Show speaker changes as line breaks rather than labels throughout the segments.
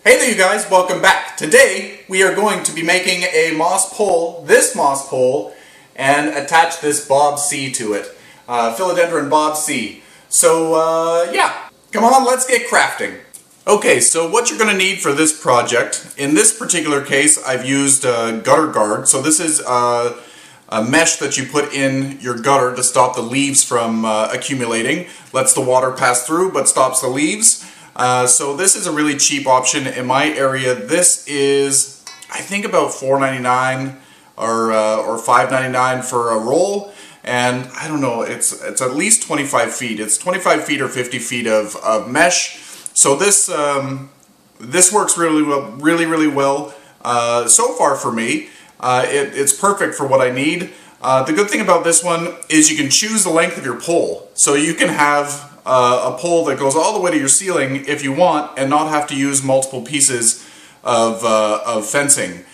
Hey there you guys, welcome back. Today we are going to be making a moss pole, this moss pole, and attach this Bob C to it. Philodendron Bob C. So yeah, come on, let's get crafting. Okay, so what you're going to need for this project, in this particular case I've used gutter guard. So this is a mesh that you put in your gutter to stop the leaves from accumulating. Lets the water pass through but stops the leaves. So this is a really cheap option in my area. This is, I think, about $4.99 or $5.99 for a roll, and I don't know, it's at least 25 feet. It's 25 feet or 50 feet of mesh. So this this works really well so far for me. It's perfect for what I need. The good thing about this one is you can choose the length of your pole, so you can have a pole that goes all the way to your ceiling if you want, and not have to use multiple pieces of fencing.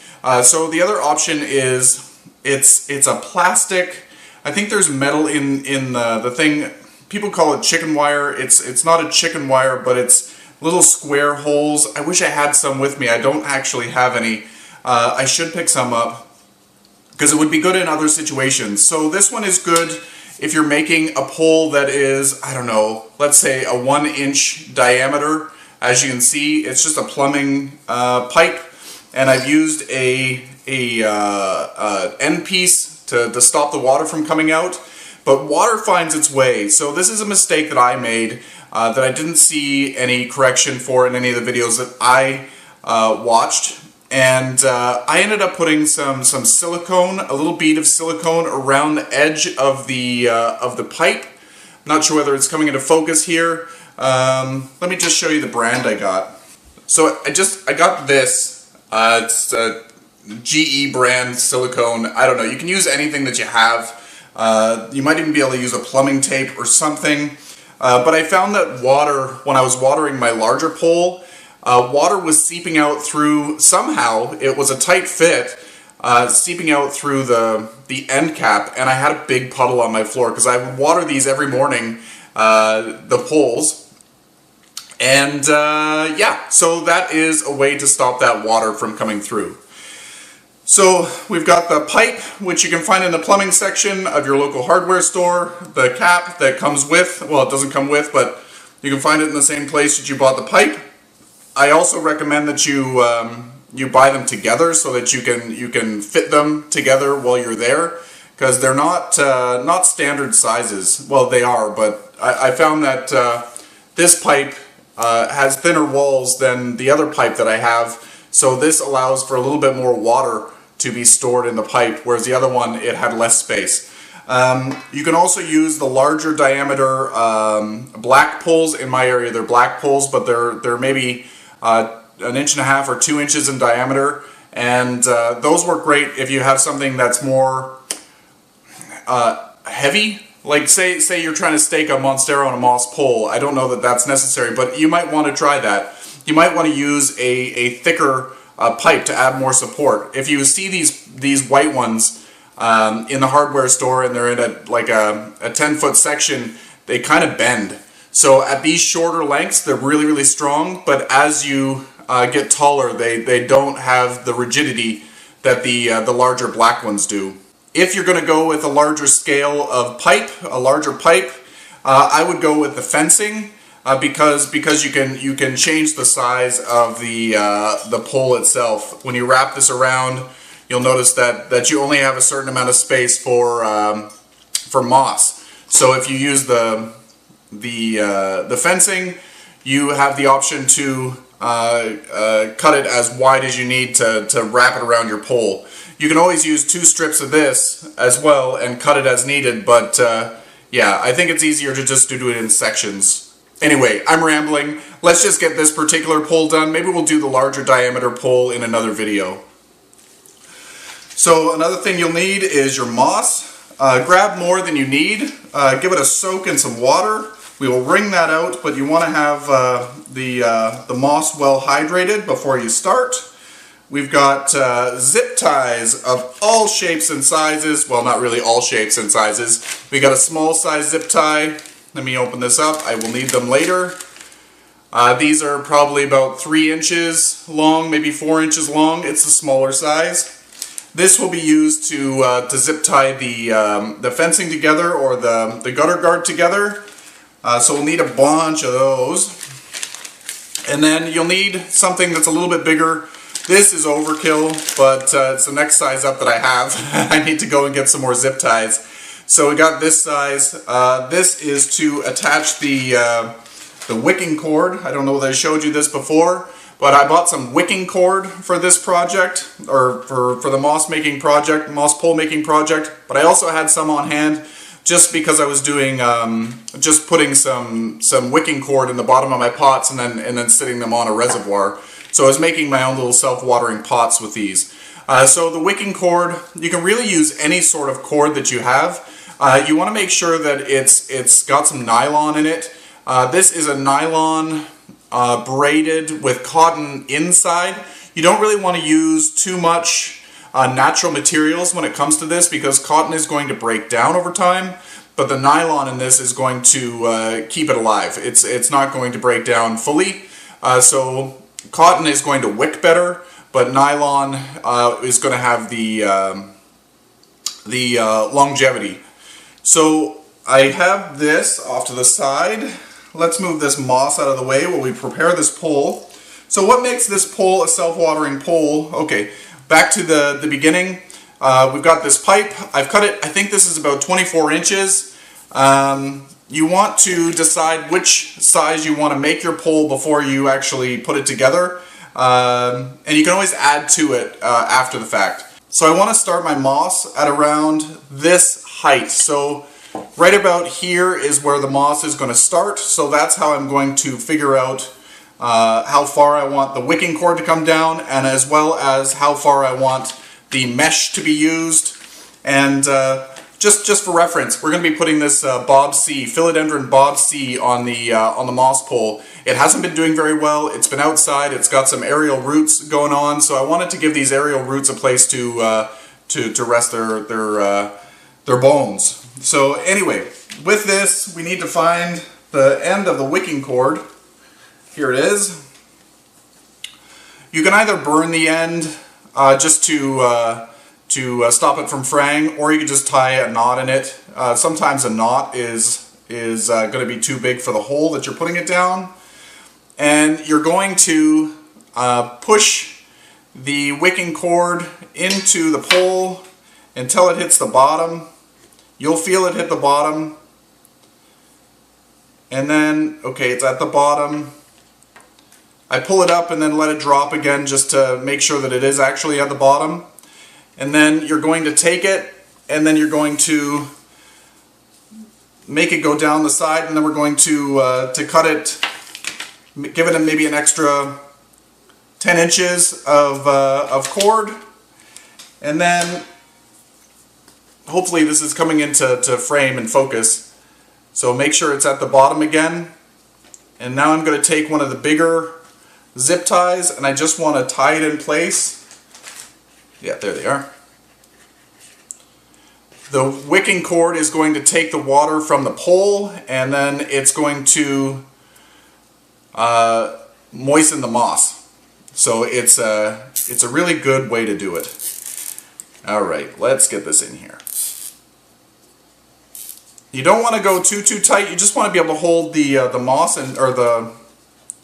So the other option is it's a plastic. I think there's metal in the thing. People call it chicken wire. It's not a chicken wire, but it's little square holes. I wish I had some with me. I don't actually have any. I should pick some up because it would be good in other situations. So this one is good if you're making a pole that is, I don't know, let's say a 1-inch diameter. As you can see, it's just a plumbing pipe, and I've used a end piece to stop the water from coming out. But water finds its way, so this is a mistake that I made that I didn't see any correction for in any of the videos that I watched. And I ended up putting some silicone, a little bead of silicone around the edge of the pipe. I'm not sure whether it's coming into focus here. Let me just show you the brand I got. So I got this. It's a GE brand silicone. I don't know. You can use anything that you have. You might even be able to use a plumbing tape or something. But I found that water, when I was watering my larger pole, water was seeping out through, somehow, it was a tight fit, seeping out through the end cap, and I had a big puddle on my floor, because I would water these every morning, the poles, and yeah, so that is a way to stop that water from coming through. So we've got the pipe, which you can find in the plumbing section of your local hardware store, the cap that comes with, well, it doesn't come with, but you can find it in the same place that you bought the pipe. I also recommend that you you buy them together so that you can fit them together while you're there, because they're not standard sizes. Well, they are, but I found that this pipe has thinner walls than the other pipe that I have, so this allows for a little bit more water to be stored in the pipe, whereas the other one, it had less space. You can also use the larger diameter black poles. In my area, they're black poles, but they're maybe 1.5 inches or 2 inches in diameter, and those work great if you have something that's more heavy. Like say you're trying to stake a monstera on a moss pole. I don't know that that's necessary, but you might want to try that. You might want to use a thicker pipe to add more support. If you see these white ones in the hardware store, and they're in a 10-foot section, they kind of bend. So at these shorter lengths, they're really strong, but as you get taller, they don't have the rigidity that the larger black ones do. If you're going to go with a larger scale of pipe, a larger pipe, I would go with the fencing, because you can change the size of the pole itself. When you wrap this around, you'll notice that you only have a certain amount of space for moss. So if you use the fencing, you have the option to cut it as wide as you need to wrap it around your pole. You can always use 2 strips of this as well and cut it as needed, but yeah, I think it's easier to just do it in sections. Anyway, I'm rambling. Let's just get this particular pole done. Maybe we'll do the larger diameter pole in another video. So another thing you'll need is your moss. Grab more than you need. Give it a soak in some water. We will wring that out, but you want to have the moss well hydrated before you start. We've got zip ties of all shapes and sizes. Well, not really all shapes and sizes. We got a small size zip tie. Let me open this up. I will need them later. These are probably about 3 inches long, maybe 4 inches long. It's the smaller size. This will be used to zip tie the fencing together, or the gutter guard together. So we'll need a bunch of those. And then you'll need something that's a little bit bigger. This is overkill, but it's the next size up that I have. I need to go and get some more zip ties. So we got this size. This is to attach the wicking cord. I don't know whether I showed you this before, but I bought some wicking cord for this project, or for the moss making project, moss pole making project. But I also had some on hand just because I was doing, just putting some wicking cord in the bottom of my pots and then sitting them on a reservoir. So I was making my own little self-watering pots with these. So the wicking cord, you can really use any sort of cord that you have. You want to make sure that it's got some nylon in it. This is a nylon braided with cotton inside. You don't really want to use too much natural materials when it comes to this, because cotton is going to break down over time, but the nylon in this is going to keep it alive. It's not going to break down fully. So cotton is going to wick better, but nylon is going to have the longevity. So I have this off to the side. Let's move this moss out of the way while we prepare this pole. So what makes this pole a self-watering pole? Okay, back to the beginning. We've got this pipe. I've cut it, I think this is about 24 inches. You want to decide which size you want to make your pole before you actually put it together. And you can always add to it after the fact. So I want to start my moss at around this height. So right about here is where the moss is going to start, so that's how I'm going to figure out how far I want the wicking cord to come down, and as well as how far I want the mesh to be used. And just for reference, we're going to be putting this Bob C, Philodendron Bob C on the moss pole. It hasn't been doing very well. It's been outside. It's got some aerial roots going on, so I wanted to give these aerial roots a place to rest their bones. So anyway, with this, we need to find the end of the wicking cord. Here it is. You can either burn the end just to stop it from fraying, or you can just tie a knot in it. Sometimes a knot is going to be too big for the hole that you're putting it down. And you're going to push the wicking cord into the pole until it hits the bottom. You'll feel it hit the bottom, and then, okay, it's at the bottom. I pull it up and then let it drop again just to make sure that it is actually at the bottom. And then you're going to take it, and then you're going to make it go down the side, and then we're going to cut it, give it maybe an extra 10 inches of cord, and then hopefully this is coming into frame and focus. So make sure it's at the bottom again. And now I'm going to take one of the bigger zip ties, and I just want to tie it in place. Yeah, there they are. The wicking cord is going to take the water from the pole, and then it's going to moisten the moss. So it's a really good way to do it. Alright, let's get this in here. You don't want to go too tight. You just want to be able to hold the moss or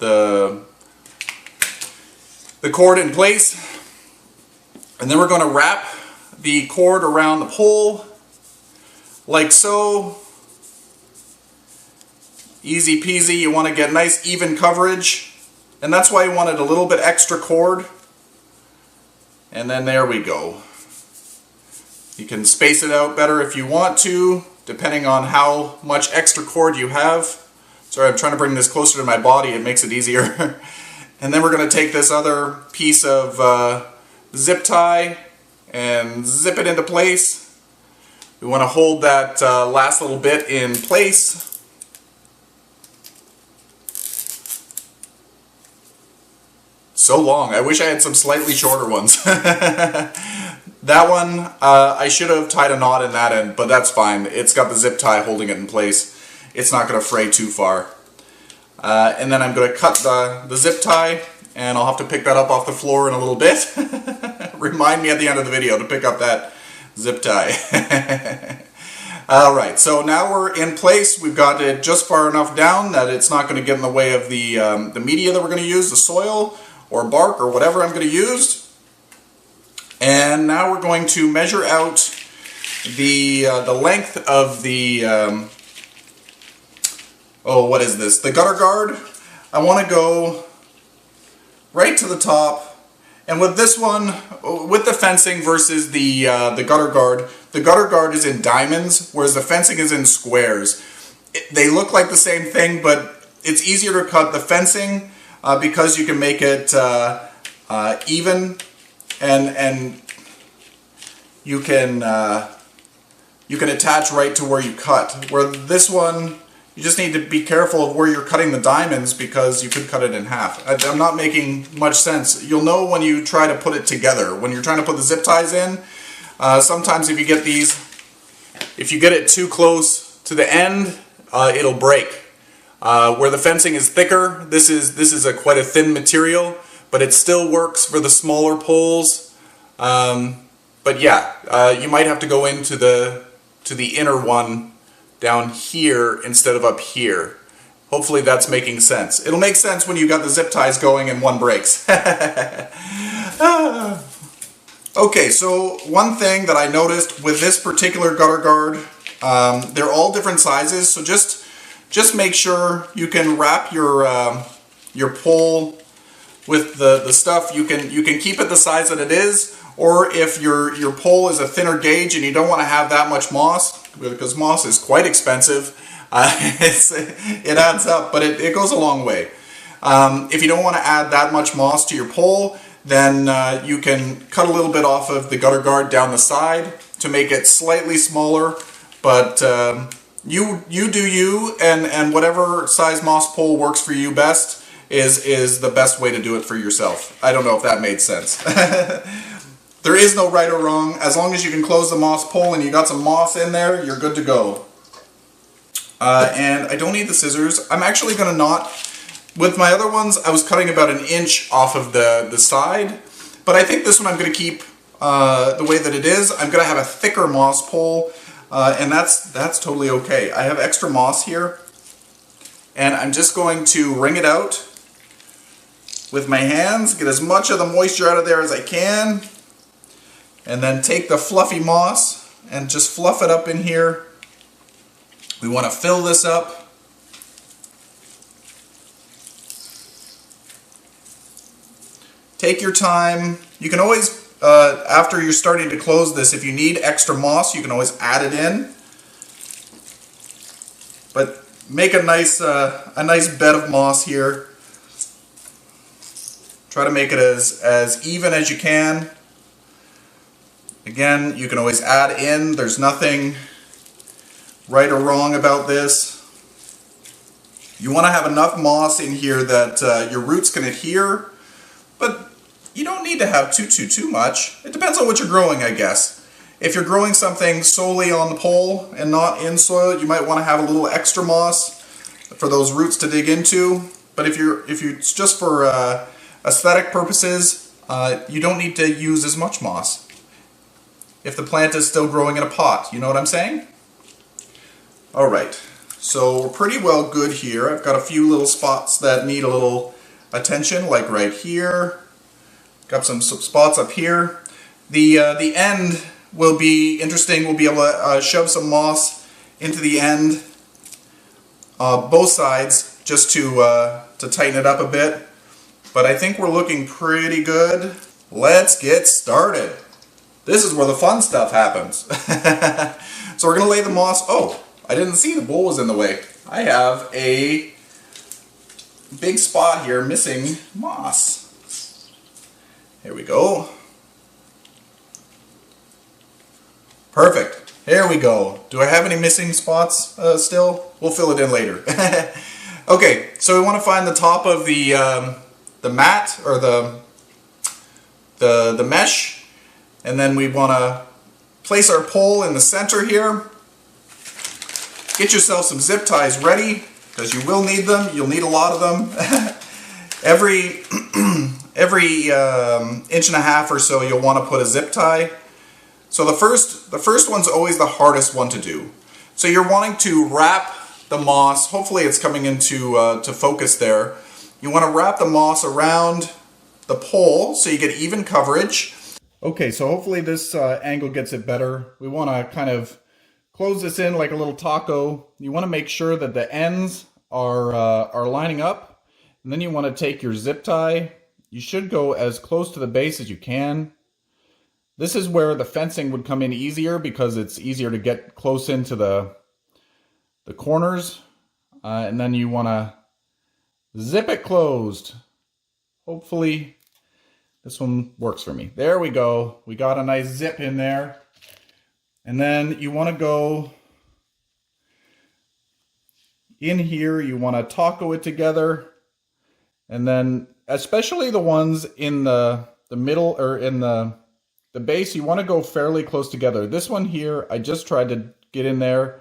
the cord in place. And then we're going to wrap the cord around the pole like so. Easy peasy. You want to get nice even coverage, and that's why you wanted a little bit extra cord. And then there we go. You can space it out better if you want to, depending on how much extra cord you have. Sorry, I'm trying to bring this closer to my body, it makes it easier. And then we're going to take this other piece of zip tie and zip it into place. We want to hold that last little bit in place. So long. I wish I had some slightly shorter ones. That one, I should have tied a knot in that end, but that's fine. It's got the zip tie holding it in place. It's not going to fray too far. And then I'm going to cut the zip tie, and I'll have to pick that up off the floor in a little bit. Remind me at the end of the video to pick up that zip tie. Alright, so now we're in place. We've got it just far enough down that it's not going to get in the way of the media that we're going to use, the soil or bark or whatever I'm going to use. And now we're going to measure out the length of the, what is this? The gutter guard. I want to go right to the top. And with this one, with the fencing versus the gutter guard is in diamonds, whereas the fencing is in squares. They look like the same thing, but it's easier to cut the fencing because you can make it even, and you can attach right to where you cut. Where this one, you just need to be careful of where you're cutting the diamonds because you could cut it in half. I'm not making much sense. You'll know when you try to put it together. When you're trying to put the zip ties in, sometimes if you get these, if you get it too close to the end, it'll break. Where the fencing is thicker, this is quite a thin material, but it still works for the smaller poles. But yeah, you might have to go into the inner one down here instead of up here. Hopefully that's making sense. It'll make sense when you got the zip ties going and one breaks. Okay, so one thing that I noticed with this particular gutter guard, they're all different sizes, so just make sure you can wrap your pole with the stuff. You can keep it the size that it is, or if your pole is a thinner gauge and you don't want to have that much moss, because moss is quite expensive, it adds up, but it goes a long way. If you don't want to add that much moss to your pole, then you can cut a little bit off of the gutter guard down the side to make it slightly smaller, but you do you, and whatever size moss pole works for you best is the best way to do it for yourself. I don't know if that made sense. There is no right or wrong. As long as you can close the moss pole and you got some moss in there, you're good to go. And I don't need the scissors. I'm actually going to knot. With my other ones, I was cutting about 1 inch off of the side, but I think this one I'm going to keep the way that it is. I'm going to have a thicker moss pole, and that's totally okay. I have extra moss here, and I'm just going to wring it out with my hands, get as much of the moisture out of there as I can, and then take the fluffy moss and just fluff it up in here. We want to fill this up. Take your time. You can always, after you're starting to close this, if you need extra moss, you can always add it in. But make a nice bed of moss here. Try to make it as even as you can. Again, you can always add in. There's nothing right or wrong about this. You want to have enough moss in here that your roots can adhere, but you don't need to have too much. It depends on what you're growing, I guess. If you're growing something solely on the pole and not in soil, you might want to have a little extra moss for those roots to dig into. But if it's just for aesthetic purposes, you don't need to use as much moss. If the plant is still growing in a pot, you know what I'm saying? Alright, so we're pretty well good here. I've got a few little spots that need a little attention, like right here. Got some spots up here. The end will be interesting. We'll be able to shove some moss into the end, both sides, just to tighten it up a bit. But I think we're looking pretty good. Let's get started. This is where the fun stuff happens. So we're going to lay the moss. Oh, I didn't see the bowl was in the way. I have a big spot here missing moss. Here we go. Perfect. Here we go. Do I have any missing spots still? We'll fill it in later. Okay, so we want to find the top of the mat, or the mesh, and then we want to place our pole in the center here. Get yourself some zip ties ready. because you will need them. You'll need a lot of them. every inch and a half or so you'll want to put a zip tie. So the first one's always the hardest one to do. So you're wanting to wrap the moss, hopefully it's coming into to focus there. You want to wrap the moss around the pole so you get even coverage. Okay, so hopefully this angle gets it better. We want to kind of close this in like a little taco. You want to make sure that the ends are lining up. And then you want to take your zip tie. You should go as close to the base as you can. This is where the fencing would come in easier because it's easier to get close into the corners. And then you want to zip it closed. Hopefully this one works for me. There we go. We got a nice zip in there. And then you want to go in here. You want to taco it together. And then especially the ones in the middle or in the base, you want to go fairly close together. This one here, I just tried to get in there.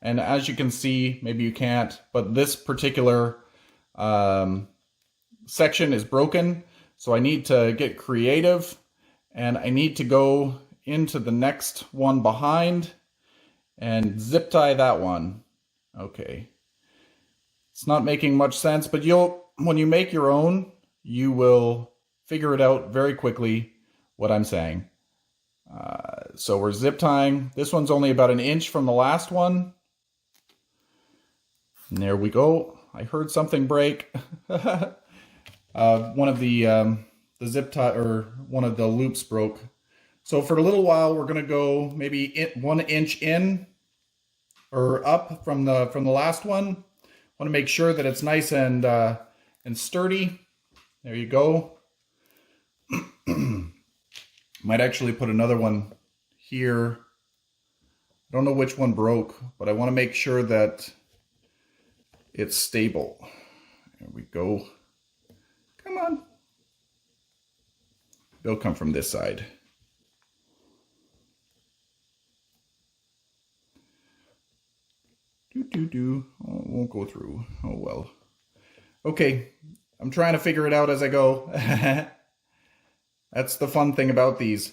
And as you can see, maybe you can't, but this particular section is broken. So I need to get creative and I need to go into the next one behind and zip tie that one. Okay. It's not making much sense, but when you make your own, you will figure it out very quickly what I'm saying. So we're zip tying. This one's only about an inch from the last one. And there we go. I heard something break. One of the zip tie or one of the loops broke. So for a little while, we're going to go maybe 1 inch in or up from the last one. Want to make sure that it's nice and sturdy. There you go. Might actually put another one here. I don't know which one broke, but I want to make sure that it's stable. There we go. Come on. They'll come from this side. Oh, it won't go through. Oh well. Okay, I'm trying to figure it out as I go. That's the fun thing about these.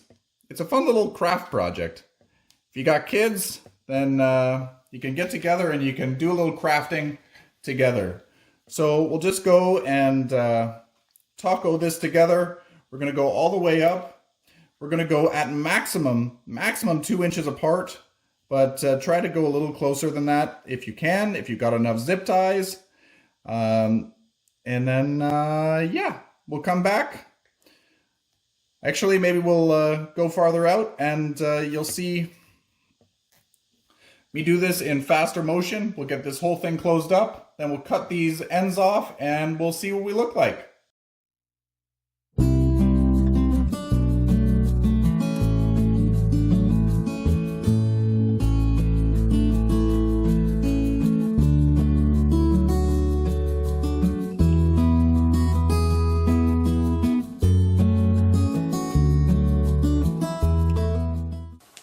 It's a fun little craft project. If you got kids, then you can get together and you can do a little crafting together. So we'll just go and taco this together. We're going to go all the way up. We're going to go at maximum 2 inches apart, but try to go a little closer than that if you can, if you've got enough zip ties. And then, yeah, we'll come back. Actually, maybe we'll go farther out and you'll see me do this in faster motion. We'll get this whole thing closed up, then we'll cut these ends off and we'll see what we look like.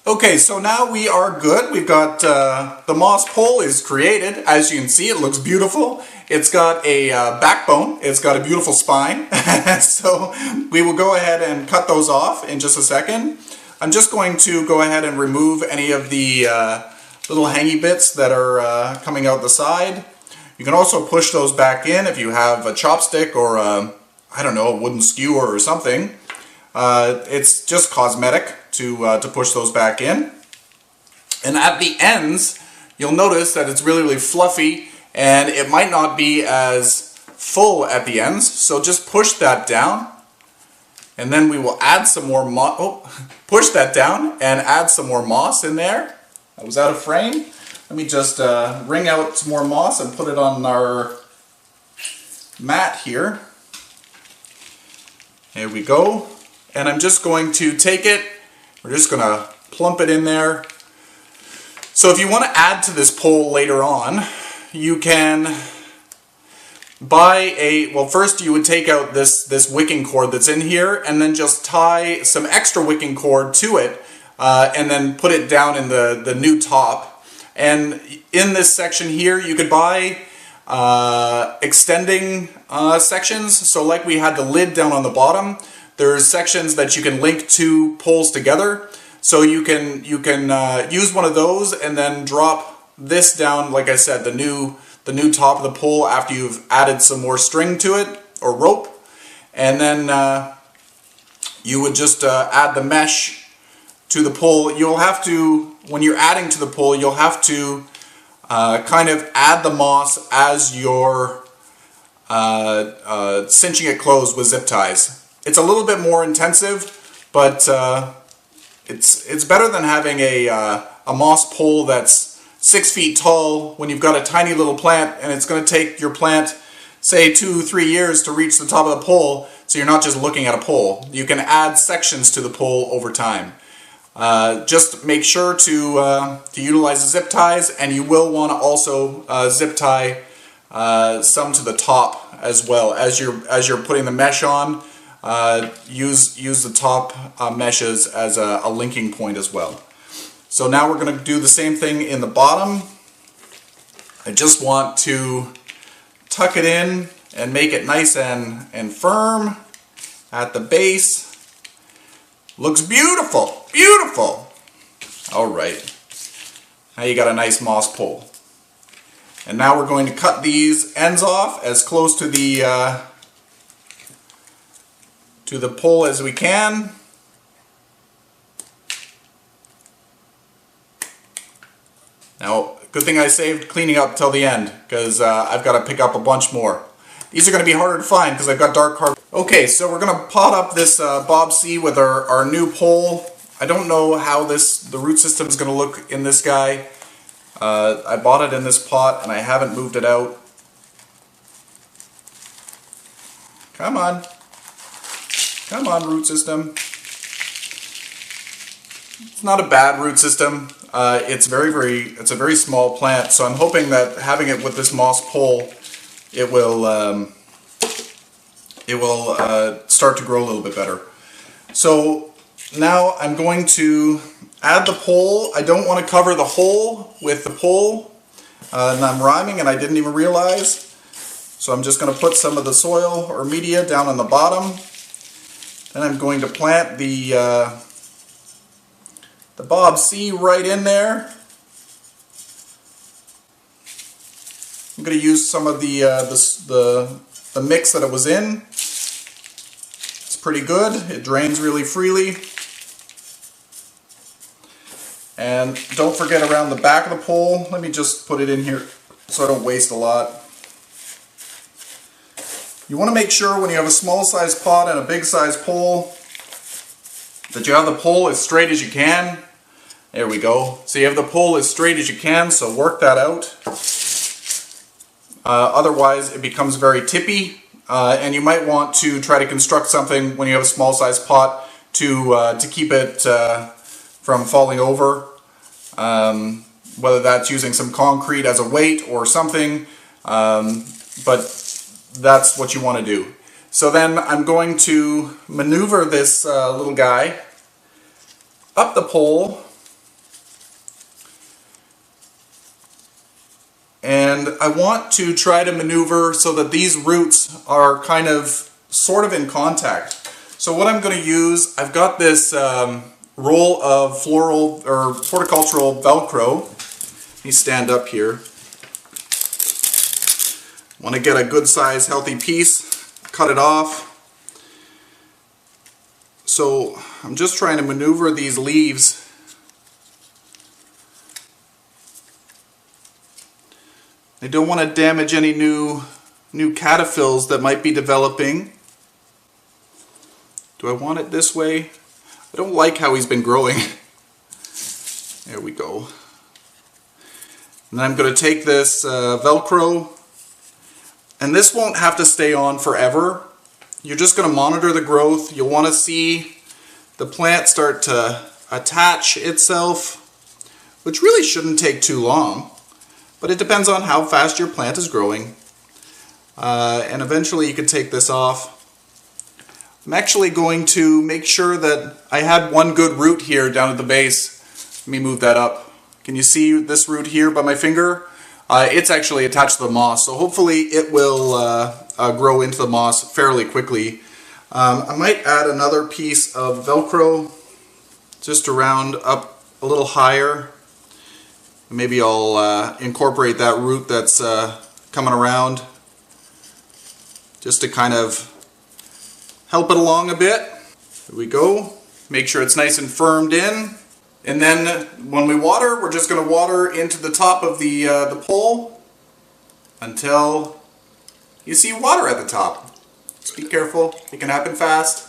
Okay, so now we are good. We've got the moss pole is created. As you can see, it looks beautiful. It's got a backbone. It's got a beautiful spine. So we will go ahead and cut those off in just a second. I'm just going to go ahead and remove any of the little hangy bits that are coming out the side. You can also push those back in if you have a chopstick or I don't know, a wooden skewer or something. It's just cosmetic to push those back in. And at the ends, you'll notice that it's really, really fluffy and it might not be as full at the ends. So just push that down and then we will add some more moss. Oh, push that down and add some more moss in there. That was out of frame. Let me just wring out some more moss and put it on our mat here. There we go. And I'm just going to take it, we're just going to plump it in there. So if you want to add to this pole later on, you can buy well, first you would take out this wicking cord that's in here and then just tie some extra wicking cord to it and then put it down in the new top. And in this section here, you could buy extending sections. So like we had the lid down on the bottom, there's sections that you can link two poles together. So you can use one of those and then drop this down, like I said, the new top of the pole after you've added some more string to it, or rope. And then you would just add the mesh to the pole. You'll have to, when you're adding to the pole, you'll have to kind of add the moss as you're cinching it closed with zip ties. It's a little bit more intensive, but it's better than having a moss pole that's 6 feet tall when you've got a tiny little plant, and it's going to take your plant, say, 2-3 years to reach the top of the pole, so you're not just looking at a pole. You can add sections to the pole over time. Just make sure to utilize the zip ties, and you will want to also zip tie some to the top as well as you're putting the mesh on. Use the top meshes as a linking point as well. So now we're going to do the same thing in the bottom. I just want to tuck it in and make it nice and firm at the base. Looks beautiful, beautiful. All right, now you got a nice moss pole. And now we're going to cut these ends off as close to the pole as we can. Now, good thing I saved cleaning up till the end, because I've got to pick up a bunch more. These are going to be harder to find because I've got dark hardwood. Okay, so we're going to pot up this Bob C with our new pole. I don't know how the root system is going to look in this guy. I bought it in this pot and I haven't moved it out. Come on. Come on, root system. It's not a bad root system. It's it's a very small plant, so I'm hoping that having it with this moss pole, it will start to grow a little bit better. So now I'm going to add the pole. I don't want to cover the hole with the pole, and I'm rhyming and I didn't even realize. So I'm just going to put some of the soil or media down on the bottom. Then I'm going to plant the Bob C right in there. I'm going to use some of the mix that it was in. It's pretty good. It drains really freely. And don't forget around the back of the pole. Let me just put it in here so I don't waste a lot. You want to make sure when you have a small size pot and a big size pole that you have the pole as straight as you can. There we go. So you have the pole as straight as you can, so work that out. Otherwise it becomes very tippy, and you might want to try to construct something when you have a small size pot to keep it from falling over. Whether that's using some concrete as a weight or something, but that's what you want to do. So then I'm going to maneuver this little guy up the pole, and I want to try to maneuver so that these roots are kind of sort of in contact. So what I'm going to use, I've got this roll of floral or horticultural Velcro. Let me stand up here. Want to get a good size healthy piece, cut it off. So I'm just trying to maneuver these leaves. I don't want to damage any new caterpillars that might be developing. Do I want it this way? I don't like how he's been growing. There we go. And then I'm going to take this Velcro, and this won't have to stay on forever. You're just going to monitor the growth. You'll want to see the plant start to attach itself, which really shouldn't take too long, but it depends on how fast your plant is growing. And eventually you can take this off. I'm actually going to make sure that I had one good root here down at the base. Let me move that up. Can you see this root here by my finger? it's actually attached to the moss, so hopefully it will grow into the moss fairly quickly. I might add another piece of Velcro just to round up a little higher. Maybe I'll incorporate that root that's coming around just to kind of help it along a bit. There we go. Make sure it's nice and firmed in. And then when we water, we're just going to water into the top of the pole until you see water at the top. Just be careful, it can happen fast.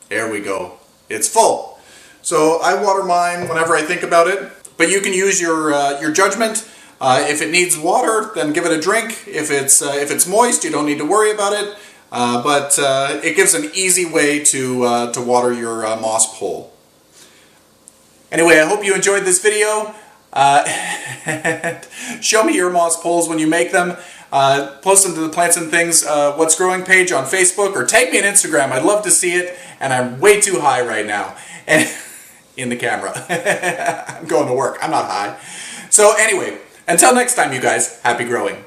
There we go. It's full. So I water mine whenever I think about it, but you can use your judgment. If it needs water, then give it a drink. If it's moist, you don't need to worry about it. But it gives an easy way to water your moss pole. Anyway, I hope you enjoyed this video. Show me your moss poles when you make them. Post them to the Plants and Things What's Growing page on Facebook, or tag me on Instagram. I'd love to see it, and I'm way too high right now and in the camera. I'm going to work. I'm not high. So anyway, until next time, you guys, happy growing.